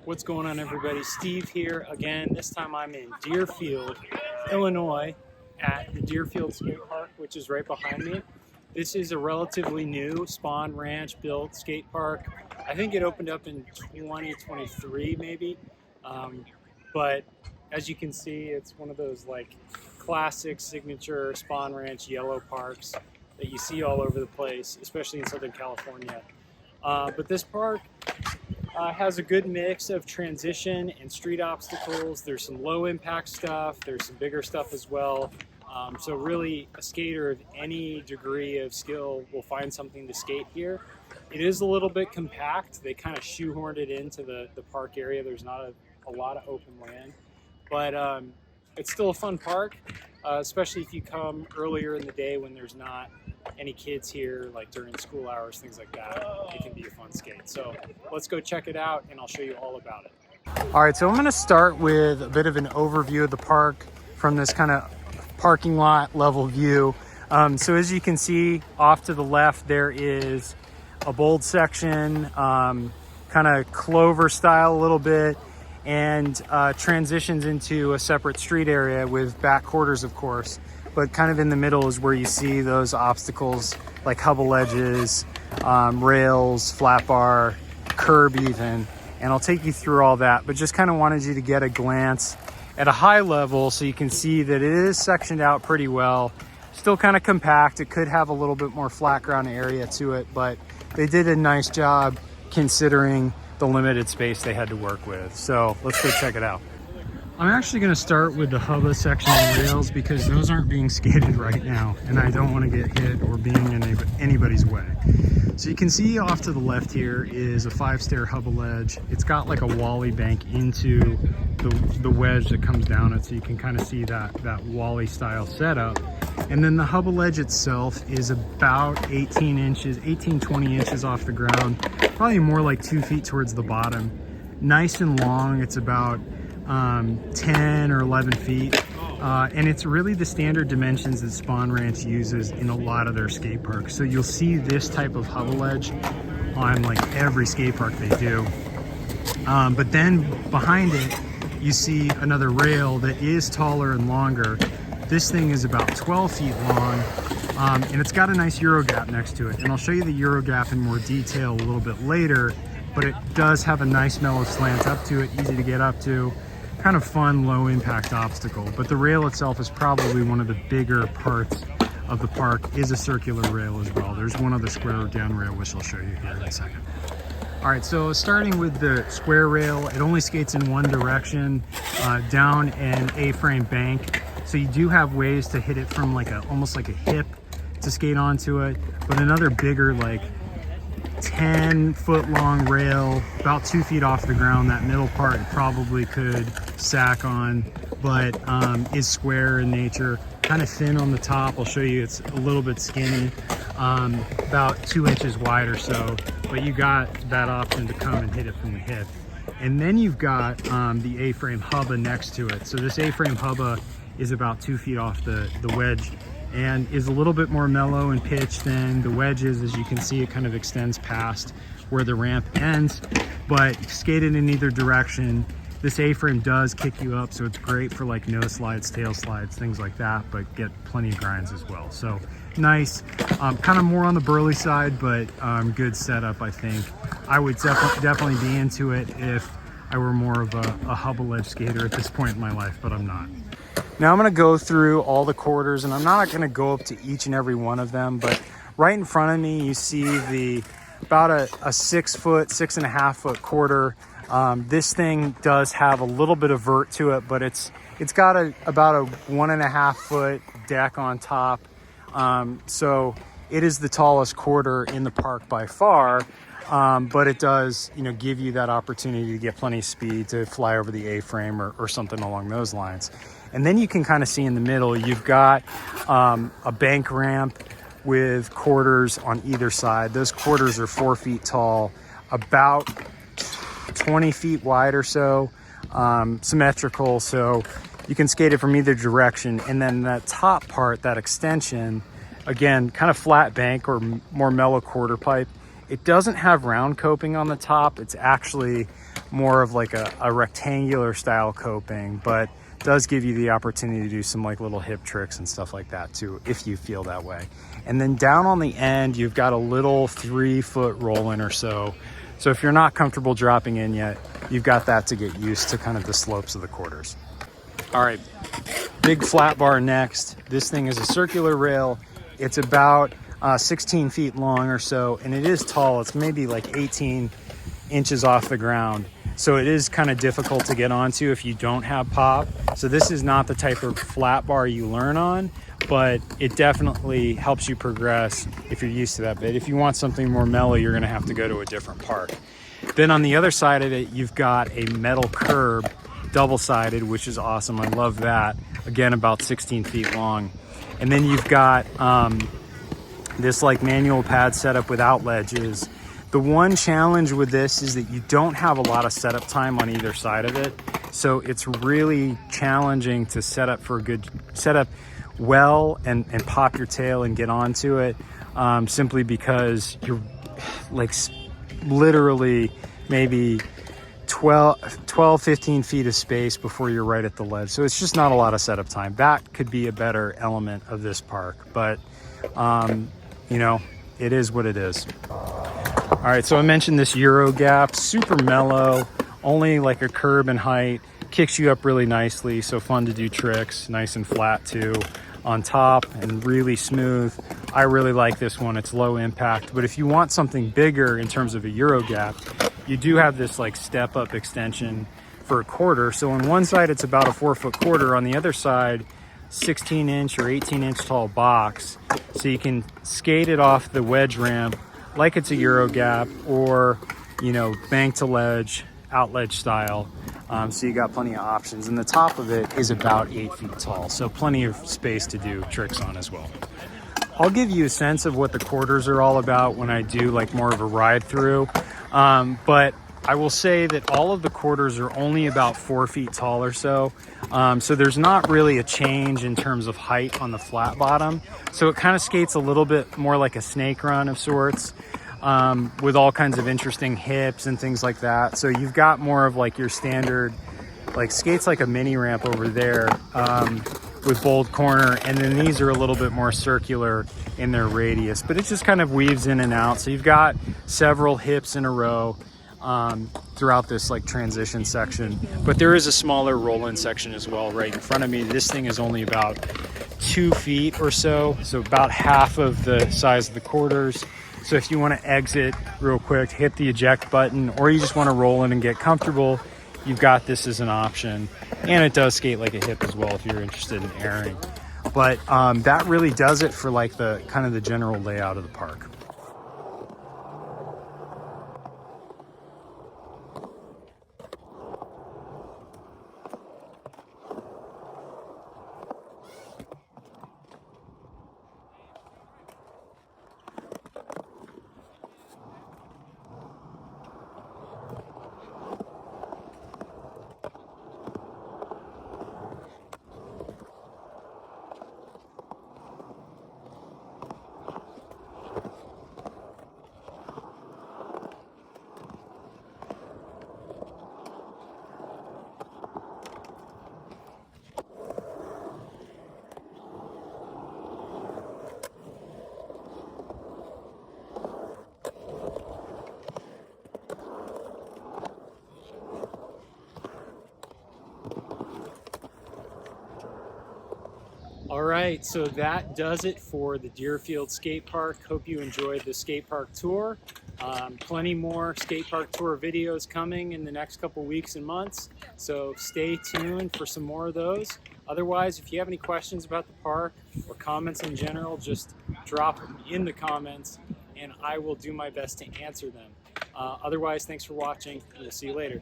What's going on, everybody? Steve here again. This time I'm in Deerfield, Illinois at the Deerfield Skatepark, which is right behind me. This is a relatively new Spohn Ranch-built skate park. I think it opened up in 2023 maybe. But as you can see, it's one of those like classic signature Spohn Ranch yellow parks that you see all over the place, especially in Southern California. But this park has a good mix of transition and street obstacles. There's some low impact stuff, there's some bigger stuff as well. So really a skater of any degree of skill will find something to skate here. It is a little bit compact. They kind of shoehorned it into the park area. There's not a lot of open land, but it's still a fun park, especially if you come earlier in the day when there's not any kids here, like during school hours, things like that. It can be a fun skate. So let's go check it out and I'll show you all about it. All right, so I'm going to start with a bit of an overview of the park from this kind of parking lot level view. So as you can see off to the left, there is a bold section, kind of clover style a little bit, and transitions into a separate street area with back quarters, of course. But kind of in the middle is where you see those obstacles like Hubbas ledges, rails, flat bar, curb even. And I'll take you through all that, but just kind of wanted you to get a glance at a high level so you can see that it is sectioned out pretty well. Still kind of compact. It could have a little bit more flat ground area to it, but they did a nice job considering the limited space they had to work with. So let's go check it out. I'm actually going to start with the Hubbas section and rails because those aren't being skated right now and I don't want to get hit or being in anybody's way. So you can see off to the left here is a 5-stair Hubbas ledge. It's got like a wally bank into the wedge that comes down it, so you can kind of see that wally style setup. And then the Hubbas ledge itself is about 20 inches off the ground, probably more like 2 feet towards the bottom. Nice and long. It's about 10 or 11 feet. And it's really the standard dimensions that Spohn Ranch uses in a lot of their skate parks. So you'll see this type of Hubbas ledge on like every skate park they do. But then behind it, you see another rail that is taller and longer. This thing is about 12 feet long, and it's got a nice Euro gap next to it. And I'll show you the Euro gap in more detail a little bit later, but it does have a nice mellow slant up to it, easy to get up to. Kind of fun, low impact obstacle. But the rail itself is probably one of the bigger parts of the park. Is a circular rail as well. There's one other square down rail, which I'll show you here in a second. All right, so starting with the square rail, it only skates in one direction, down an A-frame bank. So you do have ways to hit it from like almost like a hip to skate onto it, but another bigger like 10-foot long rail, about 2 feet off the ground. That middle part probably could sack on, but is square in nature, kind of thin on the top. I'll show you, it's a little bit skinny, about 2 inches wide or so, but you got that option to come and hit it from the hip. And then you've got the A-frame Hubbas next to it. So this A-frame Hubbas is about 2 feet off the wedge and is a little bit more mellow in pitch than the wedges. As you can see, it kind of extends past where the ramp ends, but skated in either direction. This A-frame does kick you up, so it's great for like no slides, tail slides, things like that, but get plenty of grinds as well. So nice, kind of more on the burly side, but good setup, I think. I would definitely be into it if I were more of a Hubbas ledge skater at this point in my life, but I'm not. Now I'm going to go through all the quarters, and I'm not going to go up to each and every one of them, but right in front of me you see about a 6.5 foot quarter. This thing does have a little bit of vert to it, but it's got about a 1.5 foot deck on top. So it is the tallest quarter in the park by far. But it does, give you that opportunity to get plenty of speed to fly over the A-frame or something along those lines. And then you can kind of see in the middle, you've got a bank ramp with quarters on either side. Those quarters are 4 feet tall, about 20 feet wide or so, symmetrical. So you can skate it from either direction. And then that top part, that extension, again, kind of flat bank or more mellow quarter pipe. It doesn't have round coping on the top. It's actually more of like a rectangular style coping, but does give you the opportunity to do some like little hip tricks and stuff like that too, if you feel that way. And then down on the end, you've got a little 3-foot roll-in or so. So if you're not comfortable dropping in yet, you've got that to get used to kind of the slopes of the quarters. All right, big flat bar next. This thing is a circular rail. It's about 16 feet long or so, and it is tall. It's maybe like 18 inches off the ground. So it is kind of difficult to get onto if you don't have pop. So this is not the type of flat bar you learn on, but it definitely helps you progress if you're used to that bit. If you want something more mellow, you're gonna have to go to a different park. Then on the other side of it, you've got a metal curb, double-sided, which is awesome. I love that. Again, about 16 feet long. And then you've got this like manual pad setup without ledges. The one challenge with this is that you don't have a lot of setup time on either side of it. So it's really challenging to set up for a good setup well and pop your tail and get onto it, simply because you're like literally maybe 15 feet of space before you're right at the ledge. So it's just not a lot of setup time. That could be a better element of this park, but you know, it is what it is. All right, so I mentioned this Euro gap, super mellow, only like a curb in height, kicks you up really nicely, so fun to do tricks, nice and flat too, on top and really smooth. I really like this one, it's low impact, but if you want something bigger in terms of a Euro gap, you do have this like step up extension for a quarter. So on one side, it's about a 4-foot quarter, on the other side, 16-inch or 18-inch tall box, so you can skate it off the wedge ramp like it's a Euro gap, or you know, bank to ledge, out ledge style. So you got plenty of options, and the top of it is about 8 feet tall, so plenty of space to do tricks on as well. I'll give you a sense of what the quarters are all about when I do like more of a ride through, but I will say that all of the quarters are only about 4 feet tall or so. So there's not really a change in terms of height on the flat bottom. So it kind of skates a little bit more like a snake run of sorts, with all kinds of interesting hips and things like that. So you've got more of like your standard, like skates like a mini ramp over there, with bold corner. And then these are a little bit more circular in their radius, but it just kind of weaves in and out. So you've got several hips in a row throughout this like transition section, but there is a smaller roll-in section as well right in front of me. This thing is only about 2 feet or so, so about half of the size of the quarters. So if you want to exit real quick, hit the eject button, or you just want to roll in and get comfortable, you've got this as an option. And it does skate like a hip as well if you're interested in airing. But that really does it for like the kind of the general layout of the park. All right, so that does it for the Deerfield Skate Park. Hope you enjoyed the skate park tour. Plenty more skate park tour videos coming in the next couple weeks and months, so stay tuned for some more of those. Otherwise, if you have any questions about the park or comments in general, just drop them in the comments and I will do my best to answer them. Otherwise, thanks for watching, and we'll see you later.